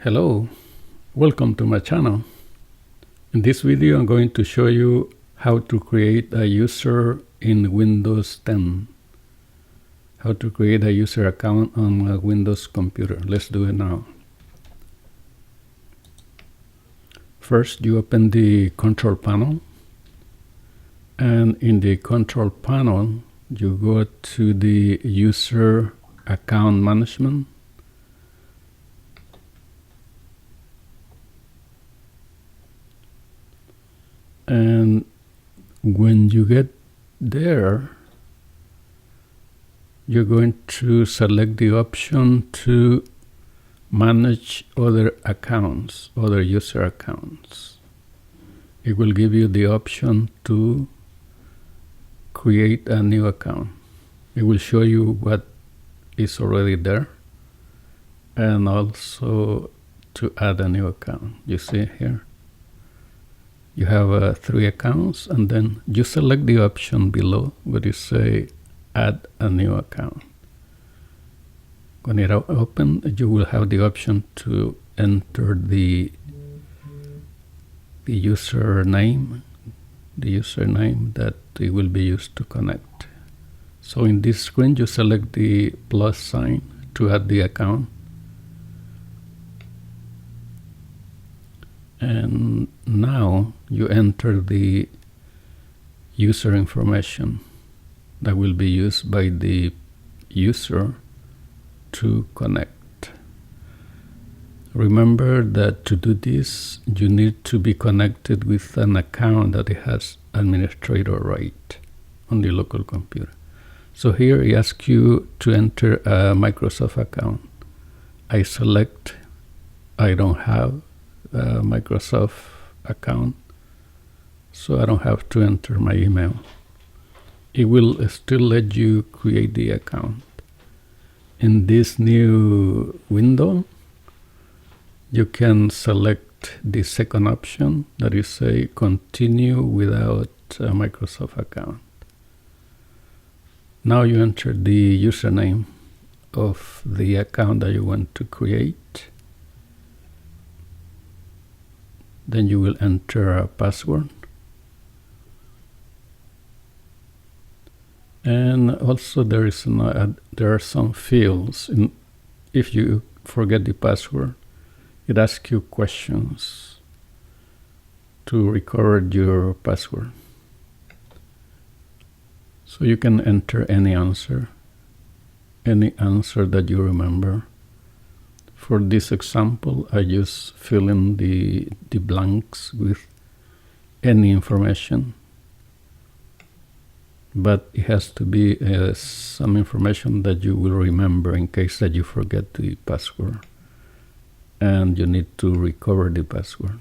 Hello, welcome to my channel. In this video I'm going to show you how to create a user in Windows 10. How to create a user account on a Windows computer. Let's do it now. First you open the control panel, and in the control panel you go to the user account management. And when you get there, you're going to select the option to manage other accounts, other user accounts. It will give you the option to create a new account. It will show you what is already there and also to add a new account. You see here? You have 3 accounts, and then you select the option below where you say add a new account. When it opens, you will have the option to enter the username that it will be used to connect. So in this screen you select the plus sign to add the account. And now you enter the user information that will be used by the user to connect. Remember that to do this, you need to be connected with an account that it has administrator right on the local computer. So here it asks you to enter a Microsoft account. I select I don't have a Microsoft account, so I don't have to enter my email. It will still let you create the account. In this new window, you can select the second option that is say continue without a Microsoft account. Now you enter the username of the account that you want to create. Then you will enter a password. And also there are some fields. If you forget the password, it asks you questions to record your password. So you can enter any answer that you remember. For this example, I just fill in the blanks with any information, but it has to be some information that you will remember in case that you forget the password and you need to recover the password.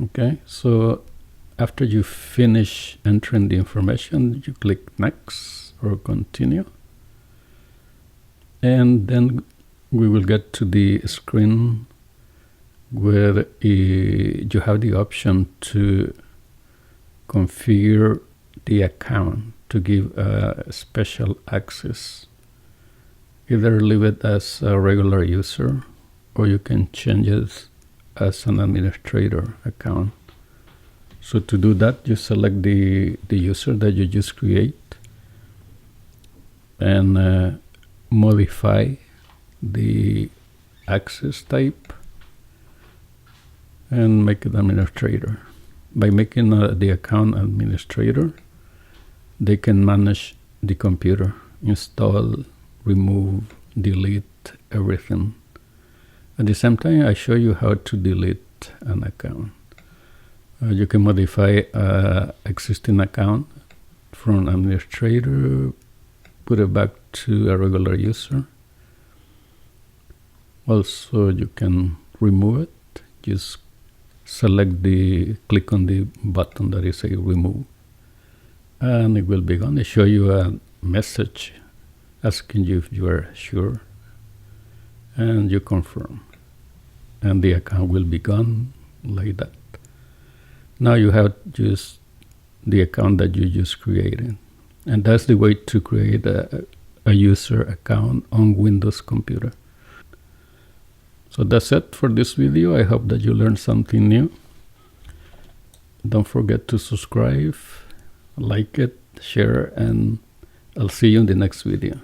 Okay, so after you finish entering the information, you click next or continue, and then we will get to the screen where you have the option to configure the account to give special access. Either leave it as a regular user, or you can change it as an administrator account. So to do that, you select the user that you just create and modify the access type and make it administrator. By making the account administrator, they can manage the computer, install, remove, delete, everything. At the same time, I show you how to delete an account. You can modify an existing account from administrator, put it back to a regular user. Also, you can remove it. Just click on the button that is a remove, and it will be gone. It show you a message asking you if you are sure, and you confirm, and the account will be gone like that. Now you have just the account that you just created, and that's the way to create a user account on Windows computer. So that's it for this video. I hope that you learned something new. Don't forget to subscribe, like it, share, and I'll see you in the next video.